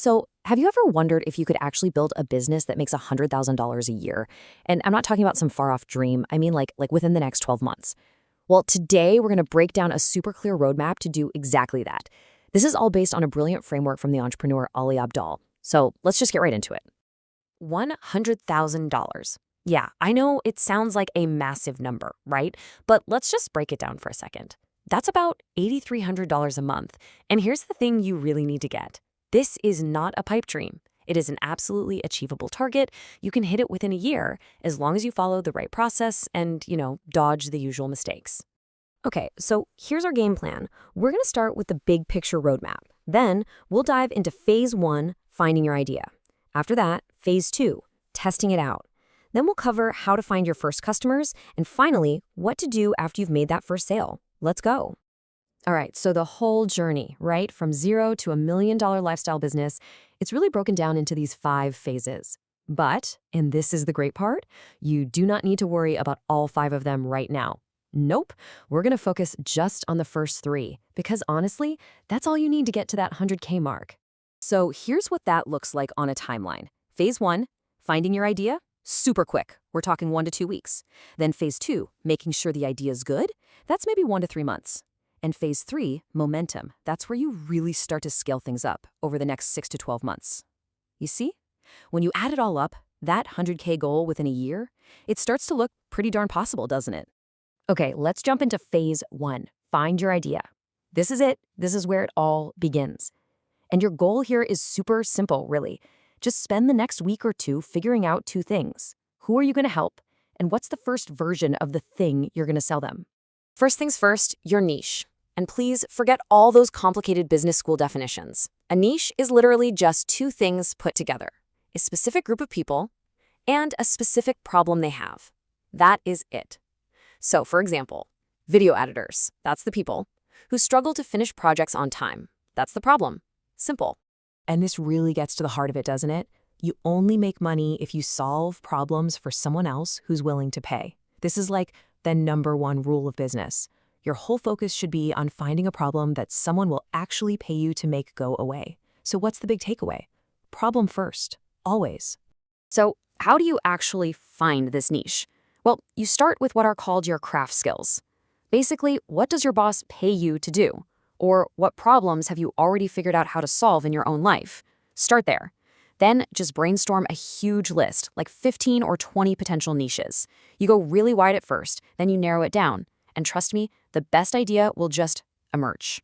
So, have you ever wondered if you could actually build a business that makes $100,000 a year? And I'm not talking about some far-off dream. I mean like within the next 12 months. Well, today we're going to break down a super clear roadmap to do exactly that. This is all based on a brilliant framework from the entrepreneur Ali Abdaal. So, let's just get right into it. $100,000. Yeah, I know it sounds like a massive number, right? But let's just break it down for a second. That's about $8,300 a month. And here's the thing you really need to get. This is not a pipe dream. It is an absolutely achievable target. You can hit it within a year as long as you follow the right process and, dodge the usual mistakes. Okay, so here's our game plan. We're going to start with the big picture roadmap. Then we'll dive into phase 1, finding your idea. After that, phase 2, testing it out. Then we'll cover how to find your first customers, and finally, what to do after you've made that first sale. Let's go. All right, so the whole journey, right, from zero to $1 million lifestyle business, it's really broken down into these 5 phases. But, and this is the great part, you do not need to worry about all 5 of them right now. Nope, we're going to focus just on the first 3, because honestly, that's all you need to get to that 100K mark. So here's what that looks like on a timeline. Phase 1, finding your idea, super quick. We're talking 1 to 2 weeks. Then phase 2, making sure the idea is good, that's maybe 1 to 3 months. And phase 3, momentum, that's where you really start to scale things up over the next 6 to 12 months. You see? When you add it all up, that 100K goal within a year, it starts to look pretty darn possible, doesn't it? Okay, let's jump into phase 1, find your idea. This is it. This is where it all begins. And your goal here is super simple, really. Just spend the next week or 2 figuring out 2 things. Who are you going to help? And what's the first version of the thing you're going to sell them? First things first, your niche. And please forget all those complicated business school definitions. A niche is literally just 2 things put together: a specific group of people and a specific problem they have. That is it. So, for example, video editors, that's the people, who struggle to finish projects on time. That's the problem. Simple. And this really gets to the heart of it, doesn't it? You only make money if you solve problems for someone else who's willing to pay. This is like the #1 rule of business. Your whole focus should be on finding a problem that someone will actually pay you to make go away. So what's the big takeaway? Problem first, always. So how do you actually find this niche? Well, you start with what are called your craft skills. Basically, what does your boss pay you to do? Or what problems have you already figured out how to solve in your own life? Start there. Then just brainstorm a huge list, like 15 or 20 potential niches. You go really wide at first, then you narrow it down. And trust me, the best idea will just emerge.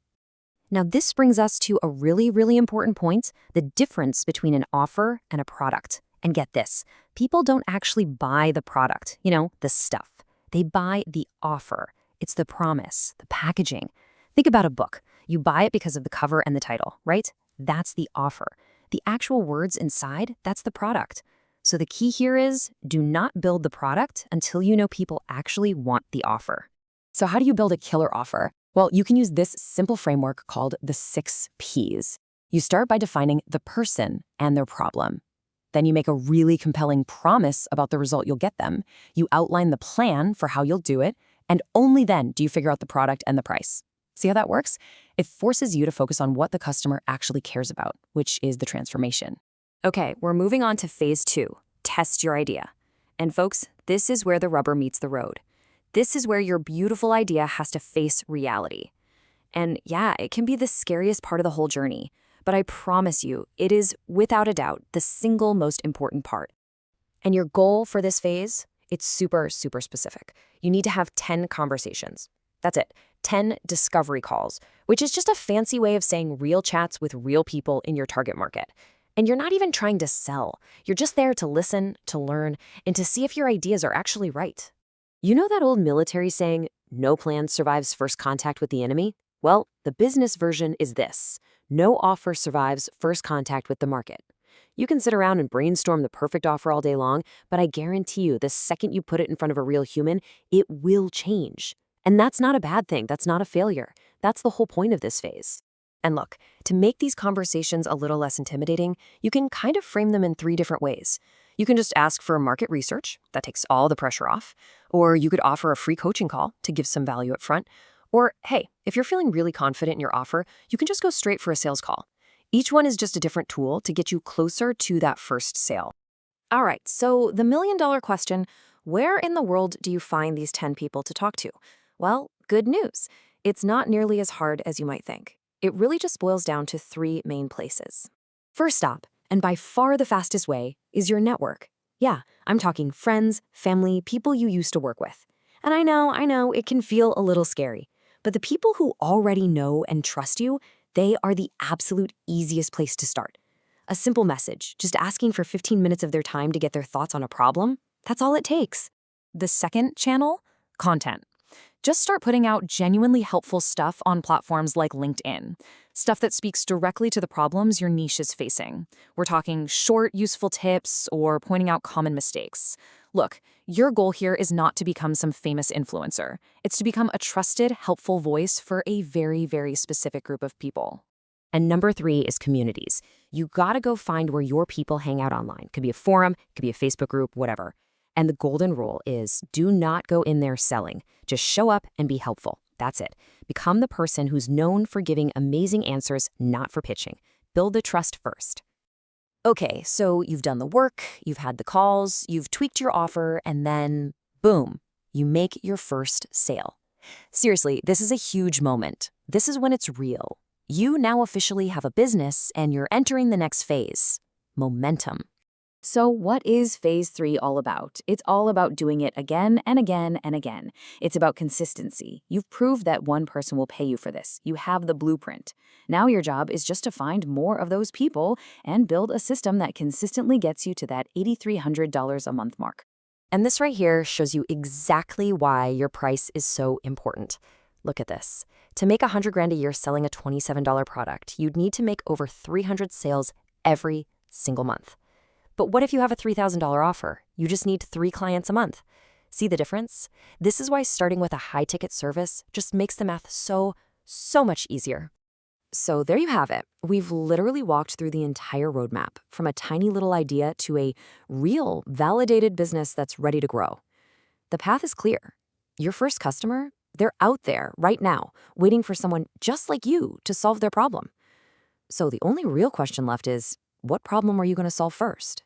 Now, this brings us to a really, really important point, the difference between an offer and a product. And get this, people don't actually buy the product, the stuff. They buy the offer. It's the promise, the packaging. Think about a book. You buy it because of the cover and the title, right? That's the offer. The actual words inside, that's the product. So the key here is, do not build the product until you know people actually want the offer. So how do you build a killer offer? Well, you can use this simple framework called the 6 Ps. You start by defining the person and their problem. Then you make a really compelling promise about the result you'll get them. You outline the plan for how you'll do it, and only then do you figure out the product and the price. See how that works? It forces you to focus on what the customer actually cares about, which is the transformation. Okay, we're moving on to phase 2, test your idea. And folks, this is where the rubber meets the road. This is where your beautiful idea has to face reality. And yeah, it can be the scariest part of the whole journey, but I promise you, it is without a doubt the single most important part. And your goal for this phase, it's super, super specific. You need to have 10 conversations. That's it, 10 discovery calls, which is just a fancy way of saying real chats with real people in your target market. And you're not even trying to sell. You're just there to listen, to learn, and to see if your ideas are actually right. You know that old military saying, no plan survives first contact with the enemy? Well, the business version is this: no offer survives first contact with the market. You can sit around and brainstorm the perfect offer all day long, but I guarantee you the second you put it in front of a real human, it will change. And that's not a bad thing. That's not a failure. That's the whole point of this phase. And look, to make these conversations a little less intimidating, you can kind of frame them in 3 different ways. You can just ask for market research. That takes all the pressure off. Or you could offer a free coaching call to give some value up front. Or, hey, if you're feeling really confident in your offer, you can just go straight for a sales call. Each one is just a different tool to get you closer to that first sale. All right, so the million-dollar question, where in the world do you find these 10 people to talk to? Well, good news. It's not nearly as hard as you might think. It really just boils down to three main places. First stop, and by far the fastest way, is your network. Yeah, I'm talking friends, family, people you used to work with. And I know, it can feel a little scary. But the people who already know and trust you, they are the absolute easiest place to start. A simple message, just asking for 15 minutes of their time to get their thoughts on a problem, that's all it takes. The second channel, content. Just start putting out genuinely helpful stuff on platforms like LinkedIn. Stuff that speaks directly to the problems your niche is facing. We're talking short, useful tips or pointing out common mistakes. Look, your goal here is not to become some famous influencer. It's to become a trusted, helpful voice for a very, very specific group of people. And number three is communities. You gotta go find where your people hang out online. Could be a forum, could be a Facebook group, whatever. And the golden rule is do not go in there selling. Just show up and be helpful. That's it. Become the person who's known for giving amazing answers, not for pitching. Build the trust first. Okay, so you've done the work, you've had the calls, you've tweaked your offer, and then, boom, you make your first sale. Seriously, this is a huge moment. This is when it's real. You now officially have a business, and you're entering the next phase, momentum. So what is phase 3 all about? It's all about doing it again and again and again. It's about consistency. You've proved that one person will pay you for this. You have the blueprint. Now your job is just to find more of those people and build a system that consistently gets you to that $8,300 a month mark. And this right here shows you exactly why your price is so important. Look at this. To make $100,000 a year selling a $27 product, you'd need to make over 300 sales every single month. But what if you have a $3,000 offer? You just need 3 clients a month. See the difference? This is why starting with a high-ticket service just makes the math so much easier. So there you have it. We've literally walked through the entire roadmap, from a tiny little idea to a real, validated business that's ready to grow. The path is clear. Your first customer, they're out there right now, waiting for someone just like you to solve their problem. So the only real question left is, what problem are you going to solve first?